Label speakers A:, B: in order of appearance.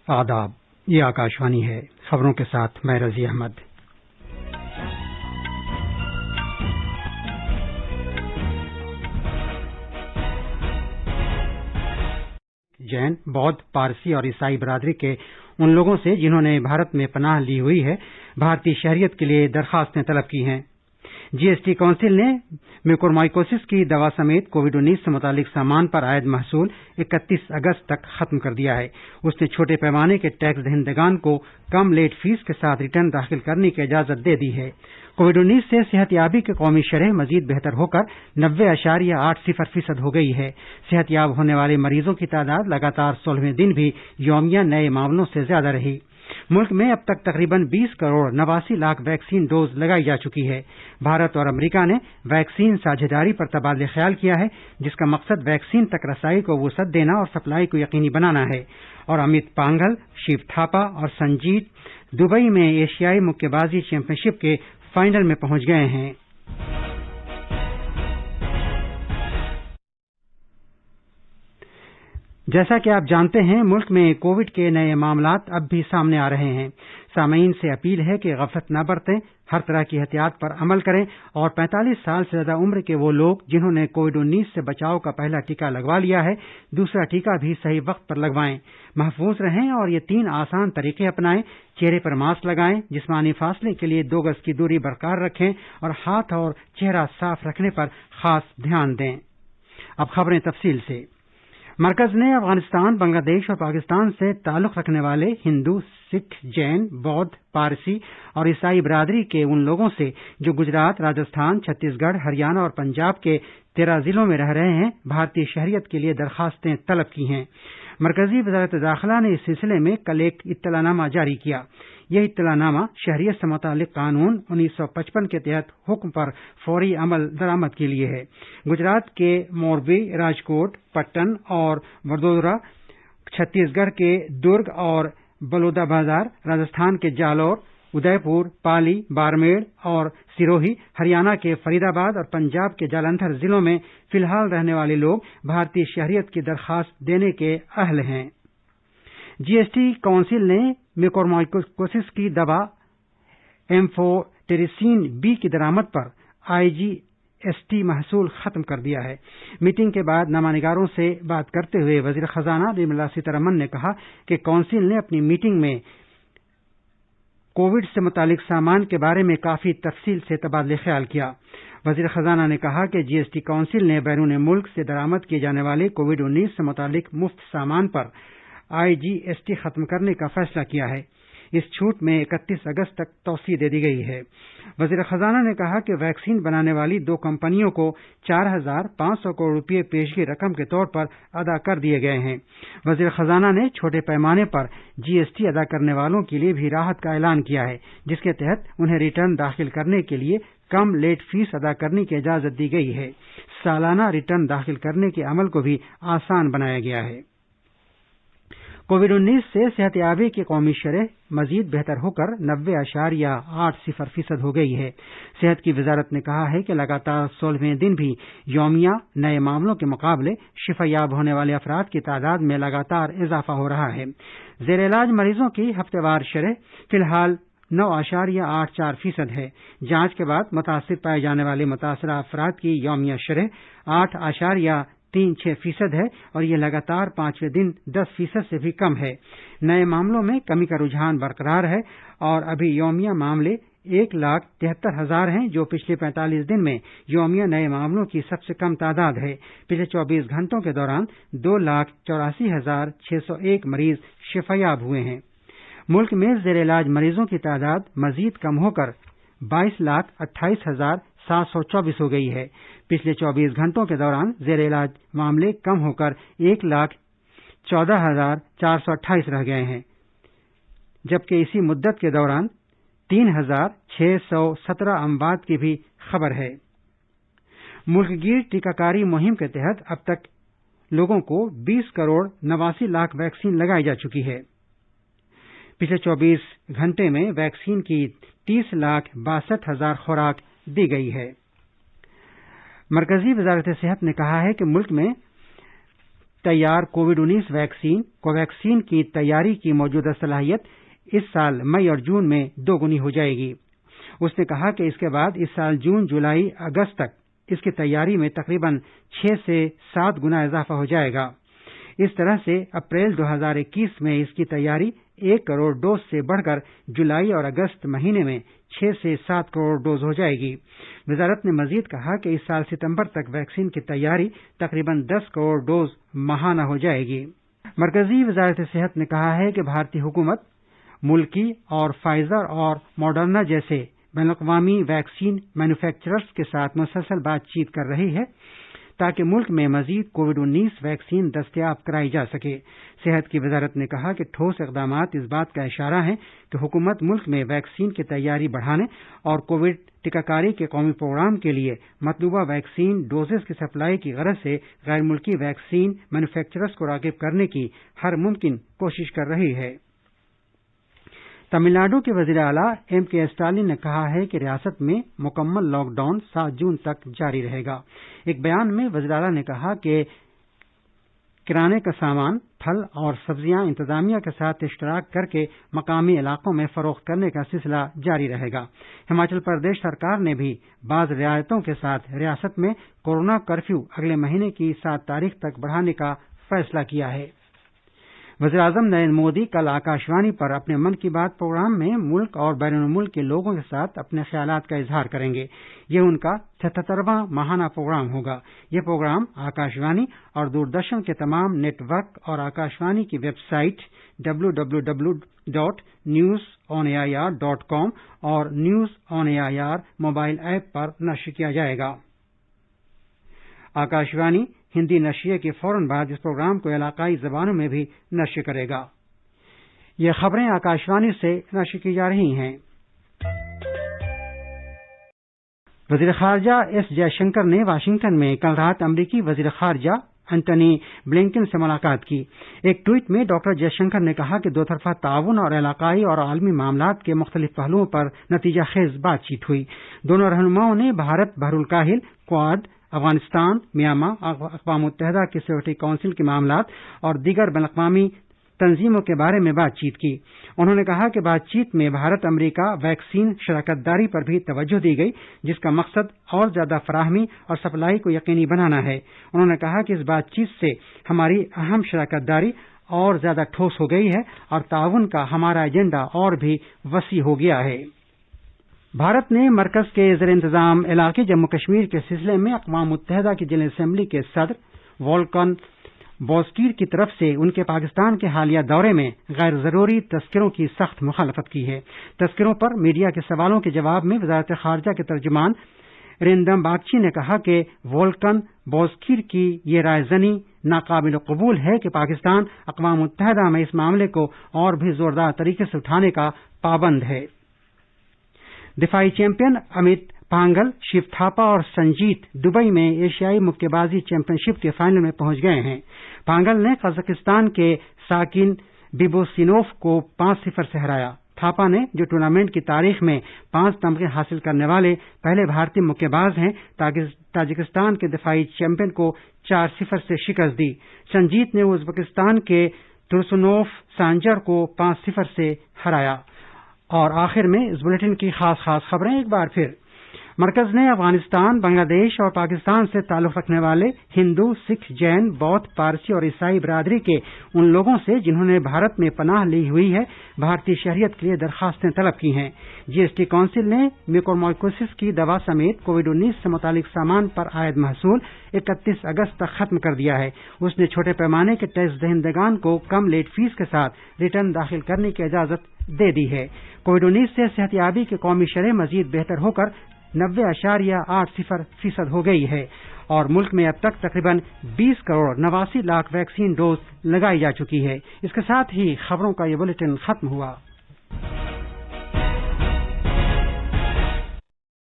A: آداب، یہ آکاشوانی ہے۔ خبروں کے ساتھ میں رضی احمد۔ جین، بودھ، پارسی اور عیسائی برادری کے ان لوگوں سے جنہوں نے بھارت میں پناہ لی ہوئی ہے، بھارتی شہریت کے لیے درخواستیں طلب کی ہیں۔ جی ایس ٹی کونسل نے میوکورمائکوسس کی دوا سمیت کووڈ-19 سے متعلق سامان پر عائد محصول 31 اگست تک ختم کر دیا ہے۔ اس نے چھوٹے پیمانے کے ٹیکس دہندگان کو کم لیٹ فیس کے ساتھ ریٹرن داخل کرنے کی اجازت دے دی ہے۔ کووڈ-19 سے صحت یابی کی قومی شرح مزید بہتر ہو کر 90.80% ہو گئی ہے۔ صحت یاب ہونے والے مریضوں کی تعداد لگاتار 16ویں دن بھی یومیہ نئے معاملوں سے زیادہ رہی۔ ملک میں اب تک تقریباً 20 کروڑ 89 لاکھ ویکسین ڈوز لگائی جا چکی ہے۔ بھارت اور امریکہ نے ویکسین ساجھیداری پر تبادلہ خیال کیا ہے، جس کا مقصد ویکسین تک رسائی کو وسعت دینا اور سپلائی کو یقینی بنانا ہے۔ اور امت پانگھل، شیو تھاپا اور سنجیت دبئی میں ایشیائی مکے بازی چیمپئن شپ کے فائنل میں پہنچ گئے ہیں۔ جیسا کہ آپ جانتے ہیں، ملک میں کووڈ کے نئے معاملات اب بھی سامنے آ رہے ہیں۔ سامعین سے اپیل ہے کہ غفلت نہ برتیں، ہر طرح کی احتیاط پر عمل کریں اور 45 سال سے زیادہ عمر کے وہ لوگ جنہوں نے کووڈ-19 سے بچاؤ کا پہلا ٹیکہ لگوا لیا ہے، دوسرا ٹیکہ بھی صحیح وقت پر لگوائیں۔ محفوظ رہیں اور یہ 3 آسان طریقے اپنائیں۔ چہرے پر ماسک لگائیں، جسمانی فاصلے کے لیے 2 گز کی دوری برقرار رکھیں اور ہاتھ اور چہرہ صاف رکھنے پر خاص دھیان دیں۔ اب خبریں تفصیل سے۔ مرکز نے افغانستان، بنگلہ دیش اور پاکستان سے تعلق رکھنے والے ہندو، سکھ، جین، بودھ، پارسی اور عیسائی برادری کے ان لوگوں سے جو گجرات، راجستھان، چھتیس گڑھ، ہریانہ اور پنجاب کے 13 ضلعوں میں رہ رہے ہیں، بھارتی شہریت کے لیے درخواستیں طلب کی ہیں۔ مرکزی وزارت داخلہ نے اس سلسلے میں کل ایک اطلاع نامہ جاری کیا۔ یہ اطلاع نامہ شہریت سے متعلق قانون 1955 کے تحت حکم پر فوری عمل درآمد کے لیے ہے۔ گجرات کے موربی، راجکوٹ، پٹن اور وڈودرا، چھتیس گڑھ کے درگ اور بلودا بازار، راجستھان کے جالور، ادے پور، پالی، بارمیڑ اور سروہی، ہریانہ کے فرید آباد اور پنجاب کے جالندھر ضلعوں میں فی الحال رہنے والے لوگ بھارتی شہریت کی درخواست دینے کے اہل ہیں۔ جی ایس ٹی کونسل نے میوکورمائکوسس کی دوا ایمفوٹیریسین بی کی درآمد پر آئی جی ایس ٹی محصول ختم کر دیا ہے۔ میٹنگ کے بعد نامہ نگاروں سے بات کرتے ہوئے وزیر خزانہ نرملا سیتارمن نے کہا کہ کونسل نے اپنی میٹنگ میں کووڈ سے متعلق سامان کے بارے میں کافی تفصیل سے تبادلہ خیال کیا۔ وزیر خزانہ نے کہا کہ جی ایس ٹی کونسل نے بیرون ملک سے درآمد کیے جانے والے کووڈ-19 سے متعلق مفت سامان پر آئی جی ایس ٹی ختم کرنے کا فیصلہ کیا ہے۔ اس چھوٹ میں 31 اگست تک توسیع دے دی گئی ہے۔ وزیر خزانہ نے کہا کہ ویکسین بنانے والی 2 کمپنیوں کو 4,500 کروڑ روپے پیشگی رقم کے طور پر ادا کر دیے گئے ہیں۔ وزیر خزانہ نے چھوٹے پیمانے پر جی ایس ٹی ادا کرنے والوں کے لیے بھی راحت کا اعلان کیا ہے، جس کے تحت انہیں ریٹرن داخل کرنے کے لیے کم لیٹ فیس ادا کرنے کی اجازت دی گئی ہے۔ سالانہ ریٹرن داخل کرنے کے عمل کو بھی آسان بنایا گیا ہے۔ کووڈ-19 سے صحت یابی کی قومی شرح مزید بہتر ہو کر 90.80% ہو گئی ہے۔ صحت کی وزارت نے کہا ہے کہ لگاتار 16ویں دن بھی یومیہ نئے معاملوں کے مقابلے شفا یاب ہونے والے افراد کی تعداد میں لگاتار اضافہ ہو رہا ہے۔ زیر علاج مریضوں کی ہفتہ وار شرح فی الحال 9.84% ہے۔ جانچ کے بعد متاثر پائے جانے والے متاثرہ افراد کی یومیہ شرح 8.36% ہے اور یہ لگاتار 5ویں دن 10% سے بھی کم ہے۔ نئے معاملوں میں کمی کا رجحان برقرار ہے اور ابھی یومیہ معاملے 1,73,000 ہیں، جو پچھلے 45 دن میں یومیہ نئے معاملوں کی سب سے کم تعداد ہے۔ پچھلے 24 گھنٹوں کے دوران 2,84,601 مریض شفا یاب ہوئے ہیں۔ ملک میں زیر علاج مریضوں کی تعداد مزید کم ہو کر 22,28,724 ہو گئی ہے۔ پچھلے 24 گھنٹوں کے دوران زیر علاج معاملے کم ہو کر 1,14,428 رہ گئے ہیں، جبکہ اسی مدت کے دوران 3,617 اموات کی بھی خبر ہے۔ ملک گیر ٹیکہ کاری مہم کے تحت اب تک لوگوں کو 20 کروڑ 89 لاکھ ویکسین لگائی جا چکی ہے۔ پچھلے 24 گھنٹے میں ویکسین کی 30,62,000 خوراک دی گئی ہے۔ مرکزی وزارت صحت نے کہا ہے کہ ملک میں तैयार कोविड-19 वैक्सीन कोवैक्सीन की तैयारी की मौजूदा सलाहियत इस साल मई और जून में दोगुनी हो जाएगी। उसने कहा कि इसके बाद इस साल जून, जुलाई, अगस्त तक इसकी तैयारी में तकरीबन 6 से 7 गुना इजाफा हो जाएगा। इस तरह से अप्रैल 2021 में इसकी तैयारी 1 करोड़ डोज से बढ़कर जुलाई और अगस्त महीने में 6 से 7 करोड़ डोज हो जाएगी। वजारत ने मजीद कहा कि इस साल सितंबर तक वैक्सीन की तैयारी तकरीबन 10 करोड़ डोज माहाना हो जाएगी। मरकजी वजारत सेहत ने कहा है कि भारतीय हुकूमत मुल्की और फाइजर और मॉडर्ना जैसे बैनुल-अक़वामी वैक्सीन मैन्युफैक्चरर्स के साथ मुसलसल बातचीत कर रही है ताकि मुल्क में मजीद कोविड-19 वैक्सीन दस्तयाब कराई जा सके। सेहत की वजारत ने कहा कि ठोस इक़दामात इस बात का इशारा है कि हुकूमत मुल्क में वैक्सीन की तैयारी बढ़ाने और कोविड टीकाकारी के कौमी प्रोग्राम के लिए मतलूबा वैक्सीन डोजेस की सप्लाई की गरज से गैर मुल्की वैक्सीन मैन्युफैक्चरर्स को राग़िब करने की हर मुमकिन कोशिश कर रही है। तमिलनाडु के वज़ीर आला M.K. स्टालिन ने कहा है कि रियासत में मुकम्मल लॉकडाउन 7 जून तक जारी रहेगा। एक बयान में वज़ीर आला ने कहा कि किराने का सामान, फल और सब्जियां इंतजामिया के साथ इश्तराक करके मकामी इलाकों में फरोख्त करने का सिलसिला जारी रहेगा। हिमाचल प्रदेश सरकार ने भी बाज़ रियायतों के साथ रियासत में कोरोना कर्फ्यू अगले महीने की 7 तारीख तक बढ़ाने का फैसला किया है। वज़ीर-ए-आज़म नरेंद्र मोदी कल आकाशवाणी पर अपने मन की बात प्रोग्राम में मुल्क और बैरून मुल्क के लोगों के साथ अपने ख्यालात का इजहार करेंगे। यह उनका 77वां माहाना प्रोग्राम होगा। यह प्रोग्राम आकाशवाणी और दूरदर्शन के तमाम नेटवर्क और आकाशवाणी की वेबसाइट www.newsonair.com और news on AIR mobile app पर नश्र किया जाएगा। आकाशवाणी हिंदी नश्रिये के फौरन बाद इस प्रोग्राम को इलाकाई ज़बानों में भी नश्र करेगा। ये खबरें आकाशवाणी से नश्र की जा रही हैं। वज़ीर ख़ारजा एस जयशंकर ने वाशिंगटन में कल रात अमरीकी वज़ीर ख़ारजा एंटनी ब्लिंकन से मुलाकात की। एक ट्वीट में डॉक्टर जयशंकर ने कहा कि दोतरफा ताउन और इलाकाई और आलमी मामलात के मुख्तलिफ पहलुओं पर नतीजा खेज बातचीत हुई। दोनों रहनुमाओं ने भारत, बहरुल काहिल, क्वाड, अफगानिस्तान, म्यांमार, अक़वाम मुत्तहिदा की सिक्योरिटी काउंसिल के मामलात और दीगर बैनुल-अक़वामी तंजीमों के बारे में बातचीत की। उन्होंने कहा कि बातचीत में भारत अमरीका वैक्सीन शराकतदारी पर भी तवज्जो दी गई, जिसका मकसद और ज्यादा फराहमी और सप्लाई को यकीनी बनाना है। उन्होंने कहा कि इस बातचीत से हमारी अहम शराकतदारी और ज्यादा ठोस हो गई है और ताउन का हमारा एजेंडा और भी वसी हो गया है। भारत ने मरकज के ज़ेर इंतजाम इलाके जम्मू कश्मीर के सिलसिले में अक़वाम मुत्तहिदा की जनरल असेंबली के सदर वोल्कन बोज़कीर की तरफ से उनके पाकिस्तान के हालिया दौरे में गैर ज़रूरी तस्करों की सख्त मुखालफत की है। तस्करों पर मीडिया के सवालों के जवाब में वज़ारत ख़ारजा के तर्जुमान रिंदम बागची ने कहा कि वोल्कन बोज़कीर की ये रायज़नी नाकाबिल कबूल है कि पाकिस्तान अक़वाम मुत्तहिदा में इस मामले को और भी जोरदार तरीके से उठाने का पाबंद है। दिफाई चैंपियन अमित पांगल, शिव थापा और संजीत दुबई में एशियाई मुक्केबाजी चैंपियनशिप के फाइनल में पहुंच गए हैं। पांगल ने कजाकिस्तान के साकिन बिबोसिनोव को 5-0 से हराया। थापा ने, जो टूर्नामेंट की तारीख में 5 तमगे हासिल करने वाले पहले भारतीय मुक्केबाज हैं, ताजिकिस्तान के दिफाई चैंपियन को 4-0 से शिकस्त दी। संजीत ने उज़्बेकिस्तान के तुर्सुनोव सांजर को 5-0 से हराया। और आखिर में इस बुलेटिन की खास खबरें एक बार फिर। मरकज ने अफगानिस्तान, बांग्लादेश और पाकिस्तान से ताल्लुक़ रखने वाले हिंदू, सिख, जैन, बौद्ध, पारसी और ईसाई बिरादरी के उन लोगों से जिन्होंने भारत में पनाह ली हुई है, भारतीय शहरियत के लिए दरखास्तें तलब की हैं। जीएसटी काउंसिल ने म्यूकोरमाइकोसिस की दवा समेत कोविड-19 से मुतालिक सामान पर आयद महसूल 31 अगस्त तक खत्म कर दिया है। उसने छोटे पैमाने के टैक्स दहिंदगान को कम लेट फीस के साथ रिटर्न दाखिल करने की इजाजत दे दी है। कोविड-19 से सेहतयाबी की कौमी शरह मजीद बेहतर होकर 90.80% हो गई है और मुल्क में अब तक तकरीबन 20 करोड़ 89 लाख वैक्सीन डोज लगाई जा चुकी है। इसके साथ ही खबरों का ये बुलेटिन खत्म हुआ।